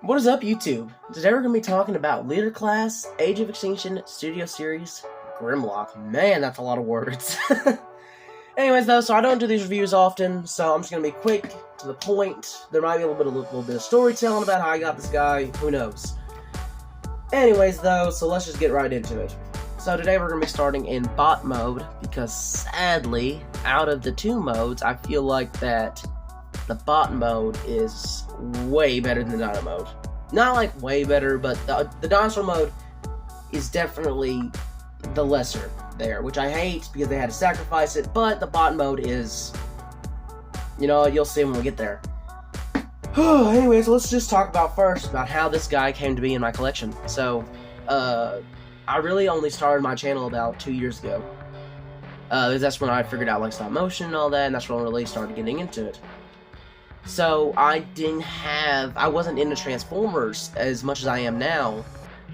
What is up, YouTube? Today we're going to be talking about Leader Class, Age of Extinction, Studio Series, Grimlock. Man, that's a lot of words. Anyways, though, so I don't do these reviews often, so I'm just going to be quick, to the point. There might be a little bit of storytelling about how I got this guy. Who knows? Anyways, though, so let's just get right into it. So today we're going to be starting in bot mode, because sadly, out of the two modes, I feel like that the bot mode is way better than the dino mode. Not like way better, but the dinosaur mode is definitely the lesser there, which I hate because they had to sacrifice it, but the bot mode is, you know, you'll see when we get there. Anyways, let's just talk about how this guy came to be in my collection. So, I really only started my channel about 2 years ago. That's when I figured out like stop motion and all that, and that's when I really started getting into it. So I wasn't into Transformers as much as I am now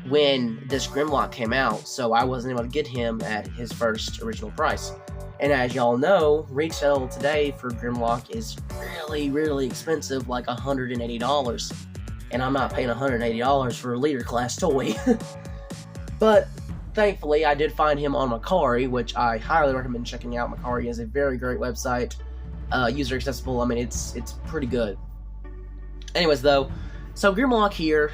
when this Grimlock came out, so I wasn't able to get him at his first original price. And as y'all know, retail today for Grimlock is really, really expensive, like $180. And I'm not paying $180 for a Leader Class toy. But thankfully, I did find him on Mercari, which I highly recommend checking out. Mercari is a very great website. User accessible. I mean, it's pretty good. Anyways, though, so Grimlock here,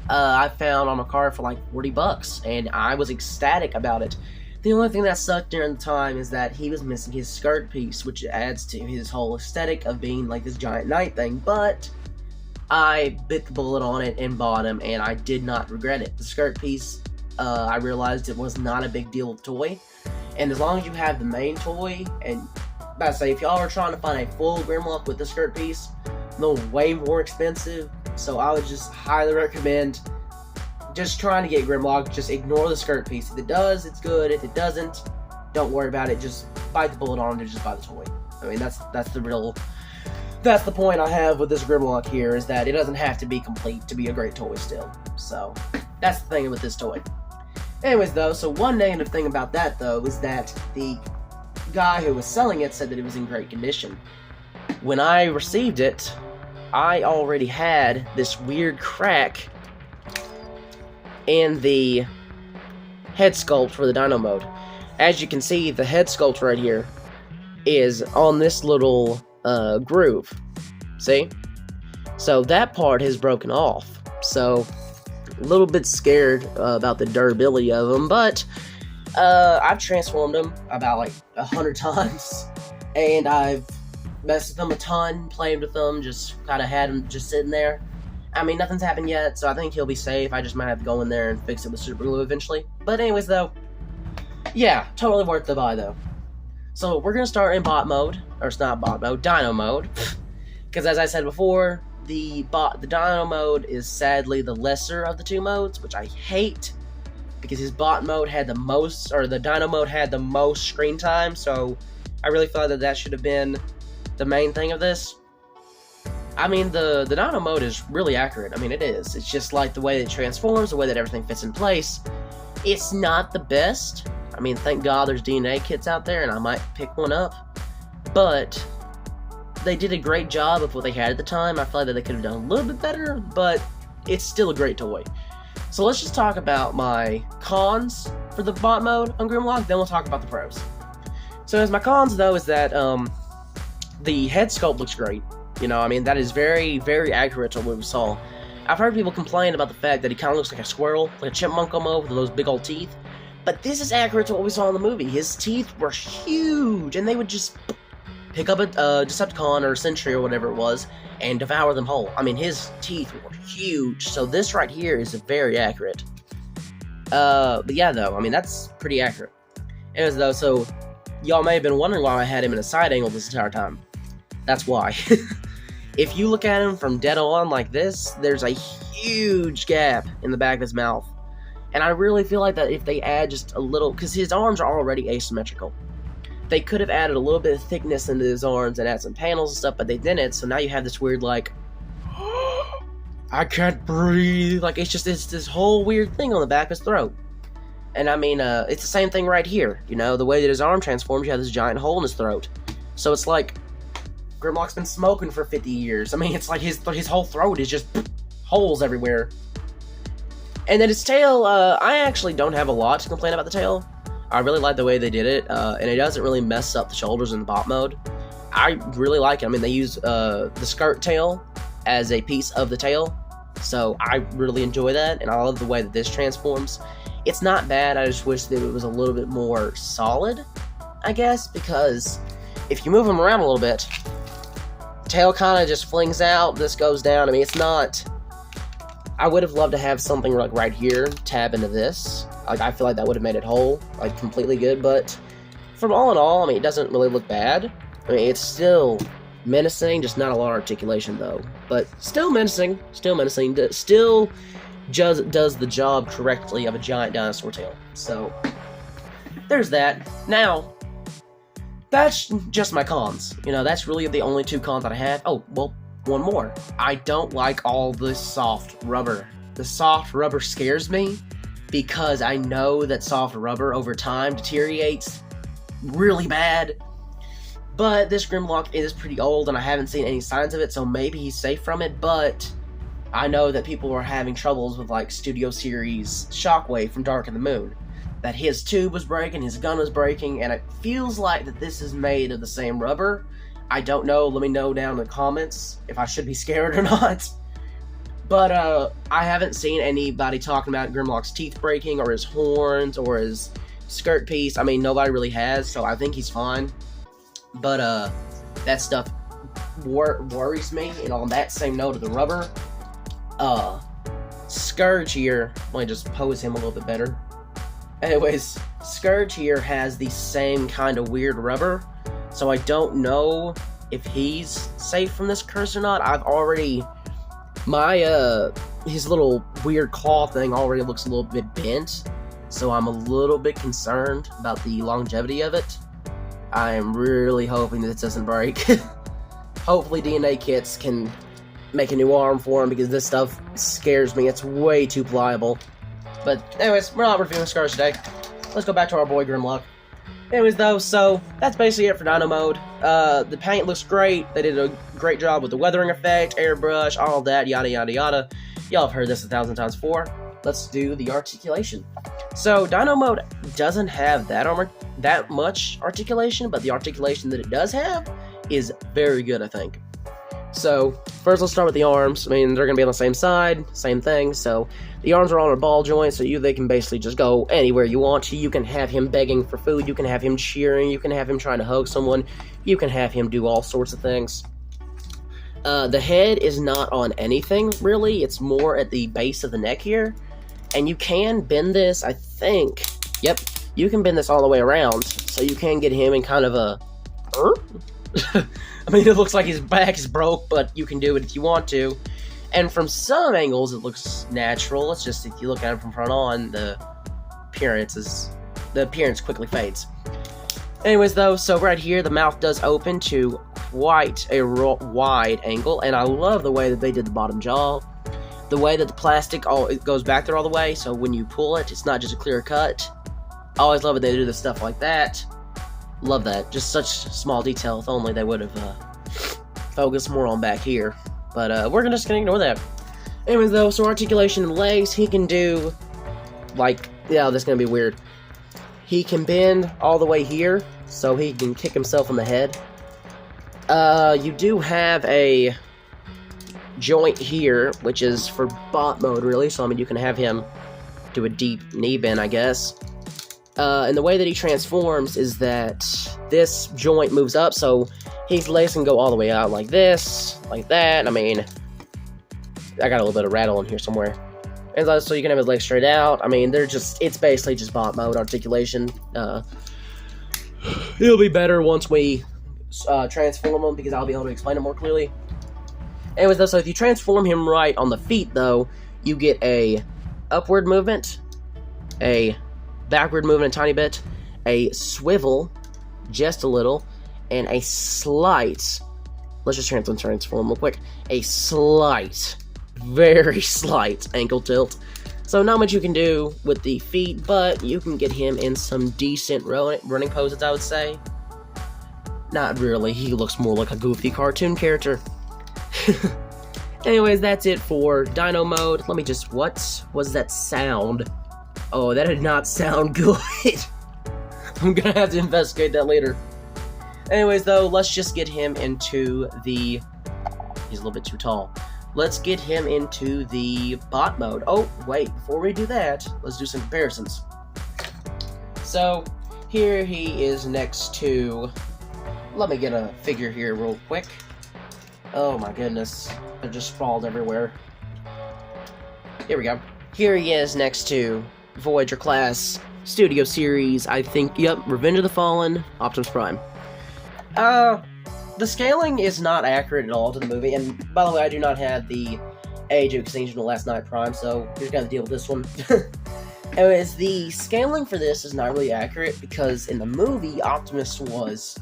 I found on Mercari for like $40, and I was ecstatic about it. The only thing that sucked during the time is that he was missing his skirt piece, which adds to his whole aesthetic of being like this giant knight thing, but I bit the bullet on it and bought him, and I did not regret it. The skirt piece, I realized it was not a big deal with the toy, and as long as you have the main toy, and about to say, if y'all are trying to find a full Grimlock with the skirt piece, they're way more expensive, so I would just highly recommend just trying to get Grimlock. Just ignore the skirt piece. If it does, it's good. If it doesn't, don't worry about it. Just bite the bullet on it and just buy the toy. I mean, that's the point I have with this Grimlock here, is that it doesn't have to be complete to be a great toy still. So, that's the thing with this toy. Anyways, though, so one negative thing about that, though, is that the guy who was selling it said that it was in great condition. When I received it, I already had this weird crack in the head sculpt for the dino mode. As you can see, the head sculpt right here is on this little groove. See? So that part has broken off. So a little bit scared about the durability of them, but I've transformed them about like 100 times, and I've messed with them a ton, played with them, just kind of had them just sitting there. I mean, nothing's happened yet, so I think he'll be safe. I just might have to go in there and fix it with super glue eventually. But anyways, though, yeah, totally worth the buy, though. So we're gonna start in bot mode, or it's not bot mode, dino mode, because as I said before, the dino mode is sadly the lesser of the two modes, which I hate, because his bot mode had the most, or the dino mode had the most screen time, so I really thought that that should have been the main thing of this. I mean, the dino mode is really accurate. I mean, it is. It's just like the way it transforms, the way that everything fits in place. It's not the best. I mean, thank God there's DNA kits out there, and I might pick one up. But they did a great job of what they had at the time. I feel like that they could have done a little bit better, but it's still a great toy. So let's just talk about my cons for the bot mode on Grimlock, then we'll talk about the pros. So as my cons, though, is that the head sculpt looks great. You know, I mean, that is very, very accurate to what we saw. I've heard people complain about the fact that he kind of looks like a squirrel, like a chipmunk almost, with those big old teeth. But this is accurate to what we saw in the movie. His teeth were huge, and they would just pick up a Decepticon or a Sentry or whatever it was, and devour them whole. I mean, his teeth were huge, so this right here is very accurate. But yeah, though, I mean, that's pretty accurate. Anyways, though, so y'all may have been wondering why I had him in a side angle this entire time. That's why. If you look at him from dead on like this, there's a huge gap in the back of his mouth. And I really feel like that if they add just a little, because his arms are already asymmetrical. They could have added a little bit of thickness into his arms and add some panels and stuff, but they didn't, so now you have this weird, like, I can't breathe. Like, it's this whole weird thing on the back of his throat. And I mean, it's the same thing right here. You know, the way that his arm transforms, you have this giant hole in his throat. So it's like Grimlock's been smoking for 50 years. I mean, it's like his whole throat is just holes everywhere. And then his tail, I actually don't have a lot to complain about the tail. I really like the way they did it, and it doesn't really mess up the shoulders in the bot mode. I really like it. I mean, they use the skirt tail as a piece of the tail, so I really enjoy that, and I love the way that this transforms. It's not bad, I just wish that it was a little bit more solid, I guess, because if you move him around a little bit, tail kind of just flings out, this goes down. I mean, it's not... I would have loved to have something like right here tab into this. Like, I feel like that would have made it whole, like, completely good, but from all in all, I mean, it doesn't really look bad. I mean, it's still menacing, just not a lot of articulation, though. But still menacing, still does the job correctly of a giant dinosaur tail. So, there's that. Now, that's just my cons. You know, that's really the only 2 cons that I have. Oh, well, one more. I don't like all this soft rubber. The soft rubber scares me because I know that soft rubber over time deteriorates really bad. But this Grimlock is pretty old and I haven't seen any signs of it, so maybe he's safe from it, but I know that people are having troubles with like Studio Series Shockwave from Dark of the Moon. That his tube was breaking, his gun was breaking, and it feels like that this is made of the same rubber. I don't know, let me know down in the comments if I should be scared or not. But, I haven't seen anybody talking about Grimlock's teeth breaking, or his horns, or his skirt piece. I mean, nobody really has, so I think he's fine. But, that stuff worries me, and on that same note of the rubber, Scourge here, let me just pose him a little bit better. Anyways, Scourge here has the same kind of weird rubber, so I don't know if he's safe from this curse or not. I've already... his little weird claw thing already looks a little bit bent, so I'm a little bit concerned about the longevity of it. I am really hoping that it doesn't break. Hopefully DNA kits can make a new arm for him, because this stuff scares me. It's way too pliable. But anyways, we're not reviewing Scars today. Let's go back to our boy Grimlock. Anyways though, so that's basically it for Dino Mode. The paint looks great. They did a great job with the weathering effect, airbrush, all that, yada yada yada. Y'all have heard this 1,000 times before. Let's do the articulation. So Dino Mode doesn't have that much articulation, but the articulation that it does have is very good, I think. So first let's start with the arms. I mean, they're gonna be on the same side, same thing. So the arms are on a ball joint, so they can basically just go anywhere you want to. You can have him begging for food, you can have him cheering, you can have him trying to hug someone, you can have him do all sorts of things. The head is not on anything, really. It's more at the base of the neck here. And you can bend this, I think. Yep, you can bend this all the way around, so you can get him in kind of a... I mean, it looks like his back is broke, but you can do it if you want to. And from some angles, it looks natural. It's just, if you look at it from front on, the appearance quickly fades. Anyways, though, so right here, the mouth does open to quite a wide angle, and I love the way that they did the bottom jaw. The way that the plastic, it goes back there all the way, so when you pull it, it's not just a clear cut. I always love it they do the stuff like that. Love that. Just such small detail. If only they would have focused more on back here. But we're just gonna ignore that. Anyways, though, so articulation and legs, he can do, like, yeah, this is gonna be weird. He can bend all the way here, so he can kick himself in the head. You do have a joint here, which is for bot mode, really. So, I mean, you can have him do a deep knee bend, I guess. And the way that he transforms is that this joint moves up, so his legs can go all the way out like this, like that. I mean, I got a little bit of rattle in here somewhere. And so you can have his legs straight out. I mean, it's basically just bot mode articulation. It'll be better once we transform him, because I'll be able to explain it more clearly. Anyways, though, so if you transform him right on the feet, though, you get a upward movement, a backward movement a tiny bit, a swivel, just a little, and a slight, let's just transform real quick, a slight, very slight ankle tilt. So not much you can do with the feet, but you can get him in some decent running poses, I would say. Not really, he looks more like a goofy cartoon character. Anyways, that's it for Dino Mode. Let me just, what was that sound? Oh, that did not sound good. I'm gonna have to investigate that later. Anyways, though, let's just get him into the... He's a little bit too tall. Let's get him into the bot mode. Oh, wait, before we do that, let's do some comparisons. So, here he is next to... Let me get a figure here real quick. Oh my goodness, they're just sprawled everywhere. Here we go. Here he is next to Voyager class, Studio Series, I think, yep, Revenge of the Fallen, Optimus Prime. The scaling is not accurate at all to the movie, and by the way, I do not have the Age of Extinction of Last Night Prime, so you're just gonna deal with this one. Anyways, the scaling for this is not really accurate, because in the movie, Optimus was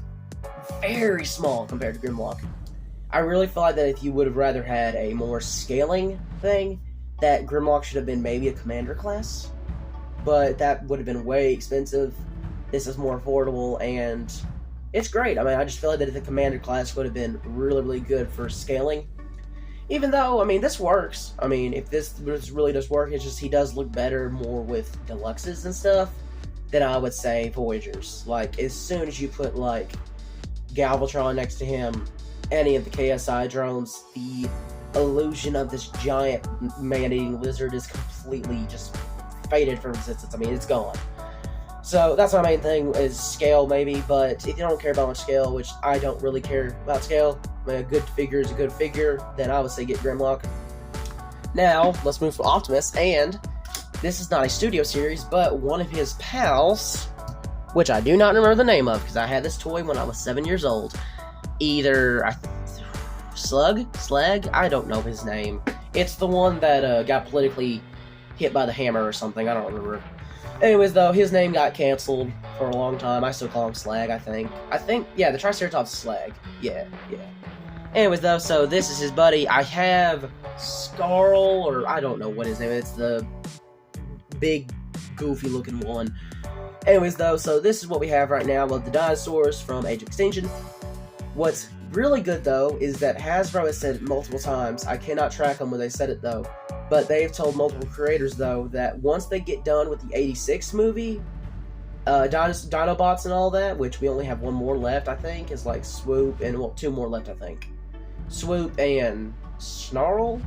very small compared to Grimlock. I really feel like that if you would have rather had a more scaling thing, that Grimlock should have been maybe a commander class, but that would have been way expensive. This is more affordable, and it's great. I mean, I just feel like that the commander class would have been really, really good for scaling. Even though, I mean, this works. I mean, if this really does work, it's just he does look better more with deluxes and stuff than I would say Voyagers. Like, as soon as you put, like, Galvatron next to him, any of the KSI drones, the illusion of this giant man-eating lizard is completely just faded from existence. I mean, it's gone. So that's my main thing, is scale maybe, but if you don't care about much scale, which I don't really care about scale, I mean, a good figure is a good figure, then I would say get Grimlock. Now, let's move to Optimus, and this is not a Studio Series, but one of his pals, which I do not remember the name of, because I had this toy when I was 7 years old. Either Slag? I don't know his name. It's the one that got politically hit by the hammer or something. I don't remember. Anyways, though, his name got canceled for a long time. I still call him Slag, I think. Yeah, the Triceratops is Slag. Yeah. Anyways, though, so this is his buddy. I have Scarl, or I don't know what his name is. It's the big, goofy-looking one. Anyways, though, so this is what we have right now with the dinosaurs from Age of Extinction. What's really good, though, is that Hasbro has said it multiple times. I cannot track them when they said it, though. But they've told multiple creators, though, that once they get done with the 86 movie, Dinobots and all that, which we only have one more left, I think, is like Swoop, and, well, two more left, I think. Swoop and Snarl,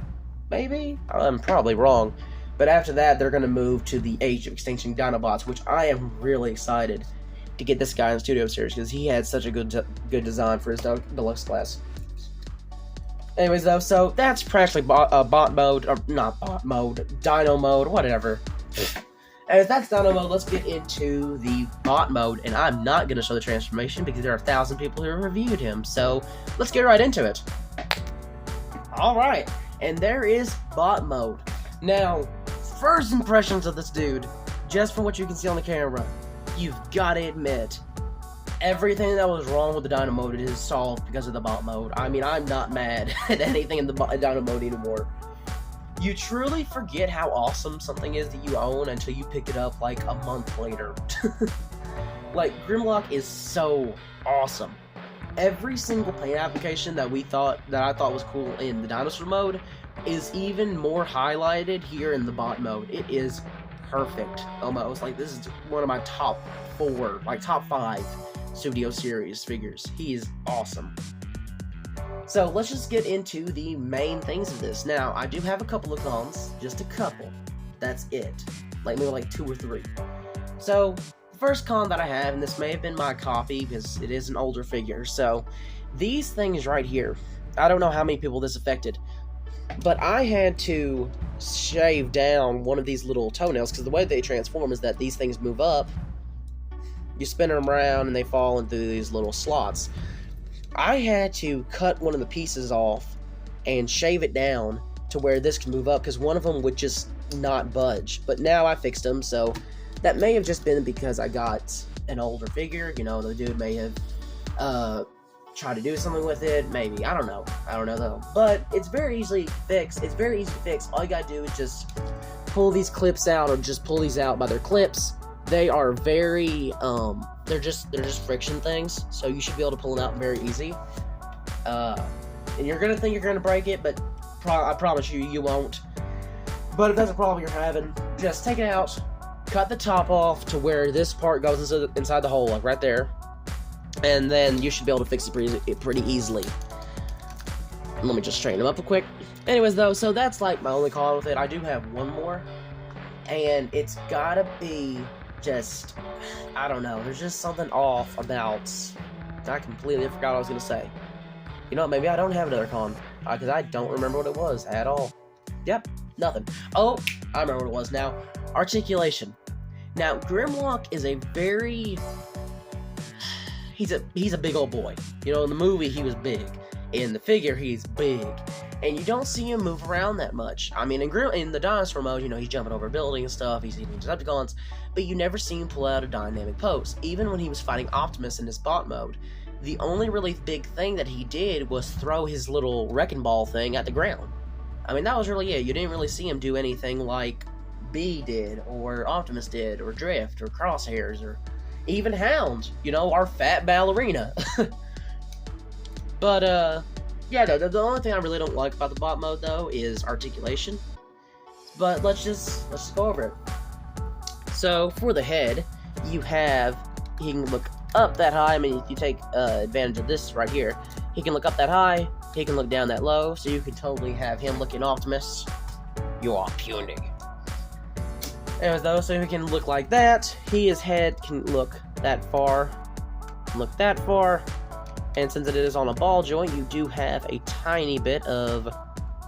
maybe? I'm probably wrong. But after that, they're going to move to the Age of Extinction Dinobots, which I am really excited to get this guy in the Studio Series, because he had such a good design for his deluxe class. Anyways, though, so that's practically bot mode, or not bot mode, Dino mode, whatever. As that's Dino mode, let's get into the bot mode, and I'm not going to show the transformation because there are 1,000 people who have reviewed him, so let's get right into it. Alright, and there is bot mode. Now, first impressions of this dude, just from what you can see on the camera, you've got to admit, everything that was wrong with the Dino mode is solved because of the bot mode. I mean, I'm not mad at anything in the Dino mode anymore. You truly forget how awesome something is that you own until you pick it up like a month later. Like, Grimlock is so awesome. Every single paint application that I thought was cool in the Dinosaur mode is even more highlighted here in the bot mode. It is perfect, almost. Like, this is one of my top 5 Studio Series figures. He is awesome. So let's just get into the main things of this. Now, I do have a couple of cons, just a couple. That's it. Like, maybe like 2 or 3. So, the first con that I have, and this may have been my copy because it is an older figure, so these things right here, I don't know how many people this affected, but I had to shave down one of these little toenails, because the way they transform is that these things move up, you spin them around, and they fall into these little slots. I had to cut one of the pieces off and shave it down to where this can move up, because one of them would just not budge. But now I fixed them, so that may have just been because I got an older figure. You know, the dude may have tried to do something with it, maybe. I don't know though. But it's very easily fixed. It's very easy to fix. All you gotta do is just pull these clips out, or just pull these out by their clips. They are very, they're just friction things, so you should be able to pull them out very easy. And you're gonna think you're gonna break it, but I promise you, you won't. But if that's a problem you're having, just take it out, cut the top off to where this part goes inside the hole, like right there. And then you should be able to fix it pretty easily. Let me just straighten them up real quick. Anyways, though, so that's like my only call with it. I do have one more. And it's gotta be just, I don't know, there's just something off about, I completely forgot what I was gonna say. You know what, maybe I don't have another con, because I don't remember what it was at all. Yep, nothing. Oh, I remember what it was now. Articulation. Now, Grimlock is a very, he's a big old boy. You know, in the movie, he was big. In the figure, he's big. And you don't see him move around that much. I mean, in the Dinosaur mode, you know, he's jumping over buildings and stuff, he's eating Decepticons, but you never see him pull out a dynamic pose. Even when he was fighting Optimus in his bot mode, the only really big thing that he did was throw his little wrecking ball thing at the ground. I mean, that was really it. You didn't really see him do anything like B did, or Optimus did, or Drift, or Crosshairs, or even Hound, you know, our fat ballerina. But, yeah, the only thing I really don't like about the bot mode, though, is articulation. But let's just go over it. So, for the head, you have, he can look up that high. I mean, if you take advantage of this right here, he can look up that high, he can look down that low, so you can totally have him looking Optimus. You are puny. Anyways, though, so he can look like that. His head can look that far, and since it is on a ball joint, you do have a tiny bit of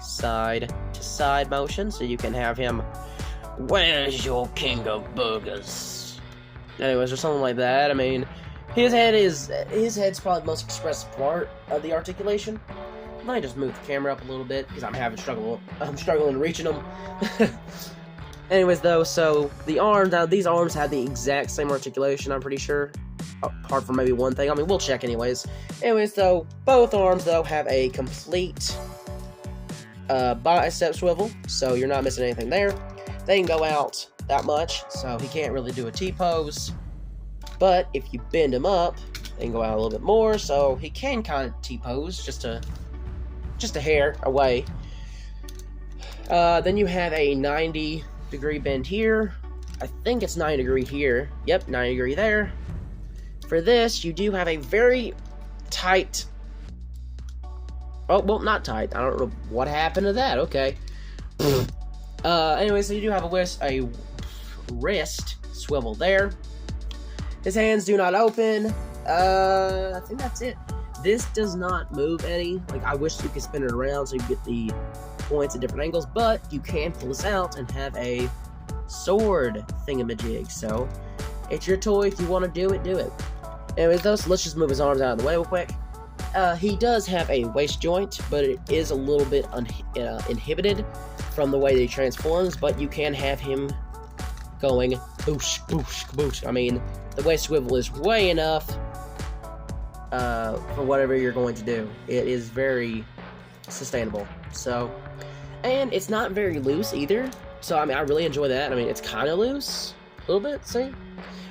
side-to-side motion, so you can have him, where's your king of burgers? Anyways, or something like that. I mean, his head's probably the most expressive part of the articulation. Let me just move the camera up a little bit, because I'm struggling reaching them. Anyways, though, so the arms, now these arms have the exact same articulation, I'm pretty sure. Apart from maybe one thing. I mean, we'll check anyways. Anyways, though, both arms, though, have a complete bicep swivel, so you're not missing anything there. They can go out that much, so he can't really do a T-pose. But if you bend him up, they can go out a little bit more, so he can kind of T-pose, just a hair away. Then you have a 90-degree bend here. I think it's 90 degree here. Yep, 90 degree there. For this, you do have a very tight... Oh, well, not tight. I don't know what happened to that. Okay. Anyway, so you do have a wrist swivel there. His hands do not open. I think that's it. This does not move any. Like, I wish you could spin it around so you get the points at different angles, but you can pull this out and have a sword thingamajig. So, it's your toy. If you want to do it, do it. Anyways, though, so let's just move his arms out of the way real quick. He does have a waist joint, but it is a little bit inhibited from the way that he transforms, but you can have him going boosh, boosh, boosh. I mean, the waist swivel is way enough for whatever you're going to do. It is very sustainable. So, and it's not very loose either. So, I mean, I really enjoy that. I mean, it's kind of loose, a little bit, see?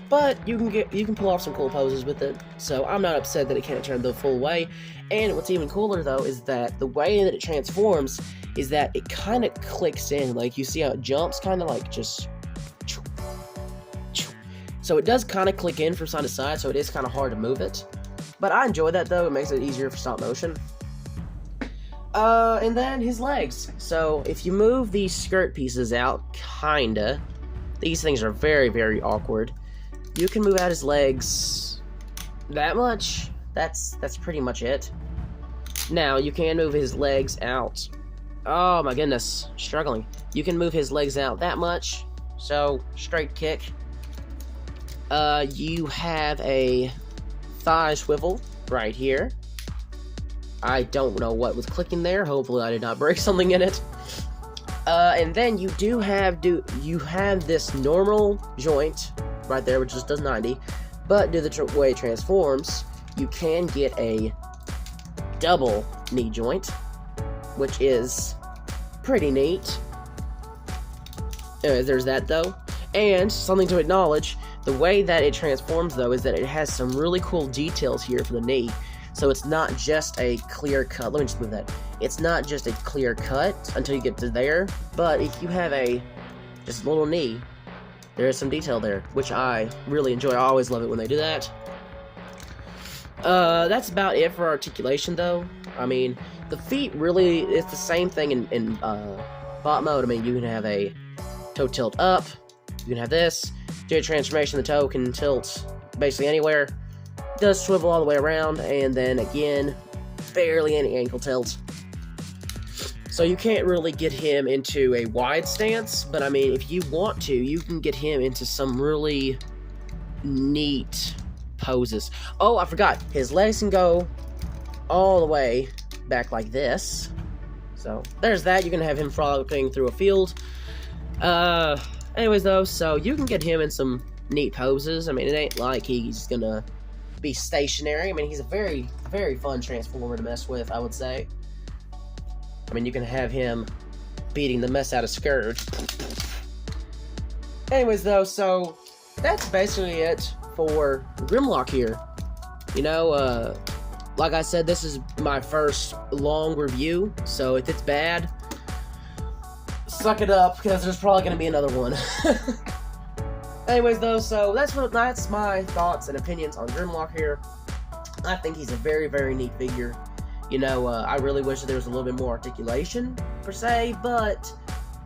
But you can pull off some cool poses with it, so I'm not upset that it can't turn the full way. And what's even cooler, though, is that the way that it transforms is that it kind of clicks in. Like, you see how it jumps, kind of like just... So it does kind of click in from side to side, so it is kind of hard to move it. But I enjoy that, though. It makes it easier for stop motion. And then his legs. So if you move these skirt pieces out, kinda, these things are very, very awkward. You can move out his legs that much. That's pretty much it. Now, you can move his legs out. Oh my goodness, struggling. You can move his legs out that much. So, straight kick. You have a thigh swivel right here. I don't know what was clicking there. Hopefully I did not break something in it. And then you do have this normal joint right there, which just does 90, but due to the way it transforms, you can get a double knee joint, which is pretty neat. Anyways, there's that, though. And something to acknowledge, the way that it transforms, though, is that it has some really cool details here for the knee. So it's not just a clear cut, let me just move that. it's not just a clear cut until you get to there, but if you have just a little knee, there is some detail there, which I really enjoy. I always love it when they do that. That's about it for articulation, though. I mean, the feet really, it's the same thing in bot mode. I mean, you can have a toe tilt up, you can have this, do a transformation, the toe can tilt basically anywhere, it does swivel all the way around, and then again, barely any ankle tilt. So you can't really get him into a wide stance, but I mean, if you want to, you can get him into some really neat poses. Oh, I forgot, his legs can go all the way back like this. So there's that. You can have him frolicking through a field. Anyways though, so you can get him in some neat poses. I mean, it ain't like he's gonna be stationary. I mean, he's a very, very fun transformer to mess with, I would say. I mean, you can have him beating the mess out of Scourge. Anyways though, so that's basically it for Grimlock here. You know, like I said, this is my first long review, so if it's bad, suck it up, because there's probably going to be another one. Anyways though, so that's my thoughts and opinions on Grimlock here. I think he's a very, very neat figure. You know, I really wish that there was a little bit more articulation, per se, but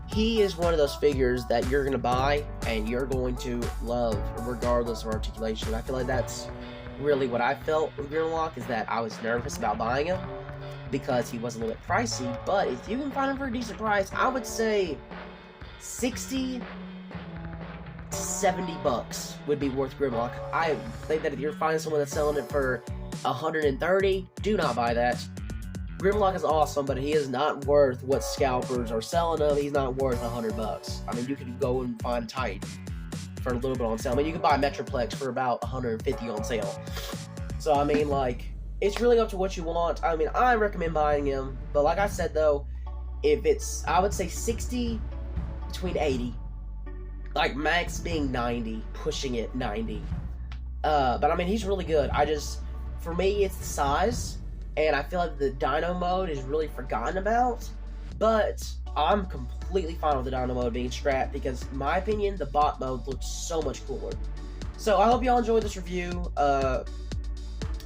he is one of those figures that you're going to buy and you're going to love, regardless of articulation. I feel like that's really what I felt with Grimlock, is that I was nervous about buying him because he was a little bit pricey, but if you can find him for a decent price, I would say 60 to 70 bucks would be worth Grimlock. I think that if you're finding someone that's selling it for 130, do not buy that. Grimlock is awesome, but he is not worth what scalpers are selling him. He's not worth 100 bucks. I mean, you could go and find Tight for a little bit on sale. I mean, you can buy Metroplex for about 150 on sale. So, I mean, like, it's really up to what you want. I mean, I recommend buying him, but like I said, though, if it's, I would say 60, between 80, like, max being 90, pushing it 90. But, I mean, he's really good. For me, it's the size, and I feel like the Dino mode is really forgotten about, but I'm completely fine with the Dino mode being scrapped, because, in my opinion, the bot mode looks so much cooler. So, I hope y'all enjoyed this review.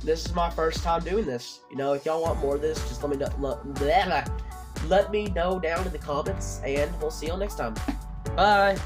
This is my first time doing this. You know, if y'all want more of this, just let me know down in the comments, and we'll see y'all next time. Bye!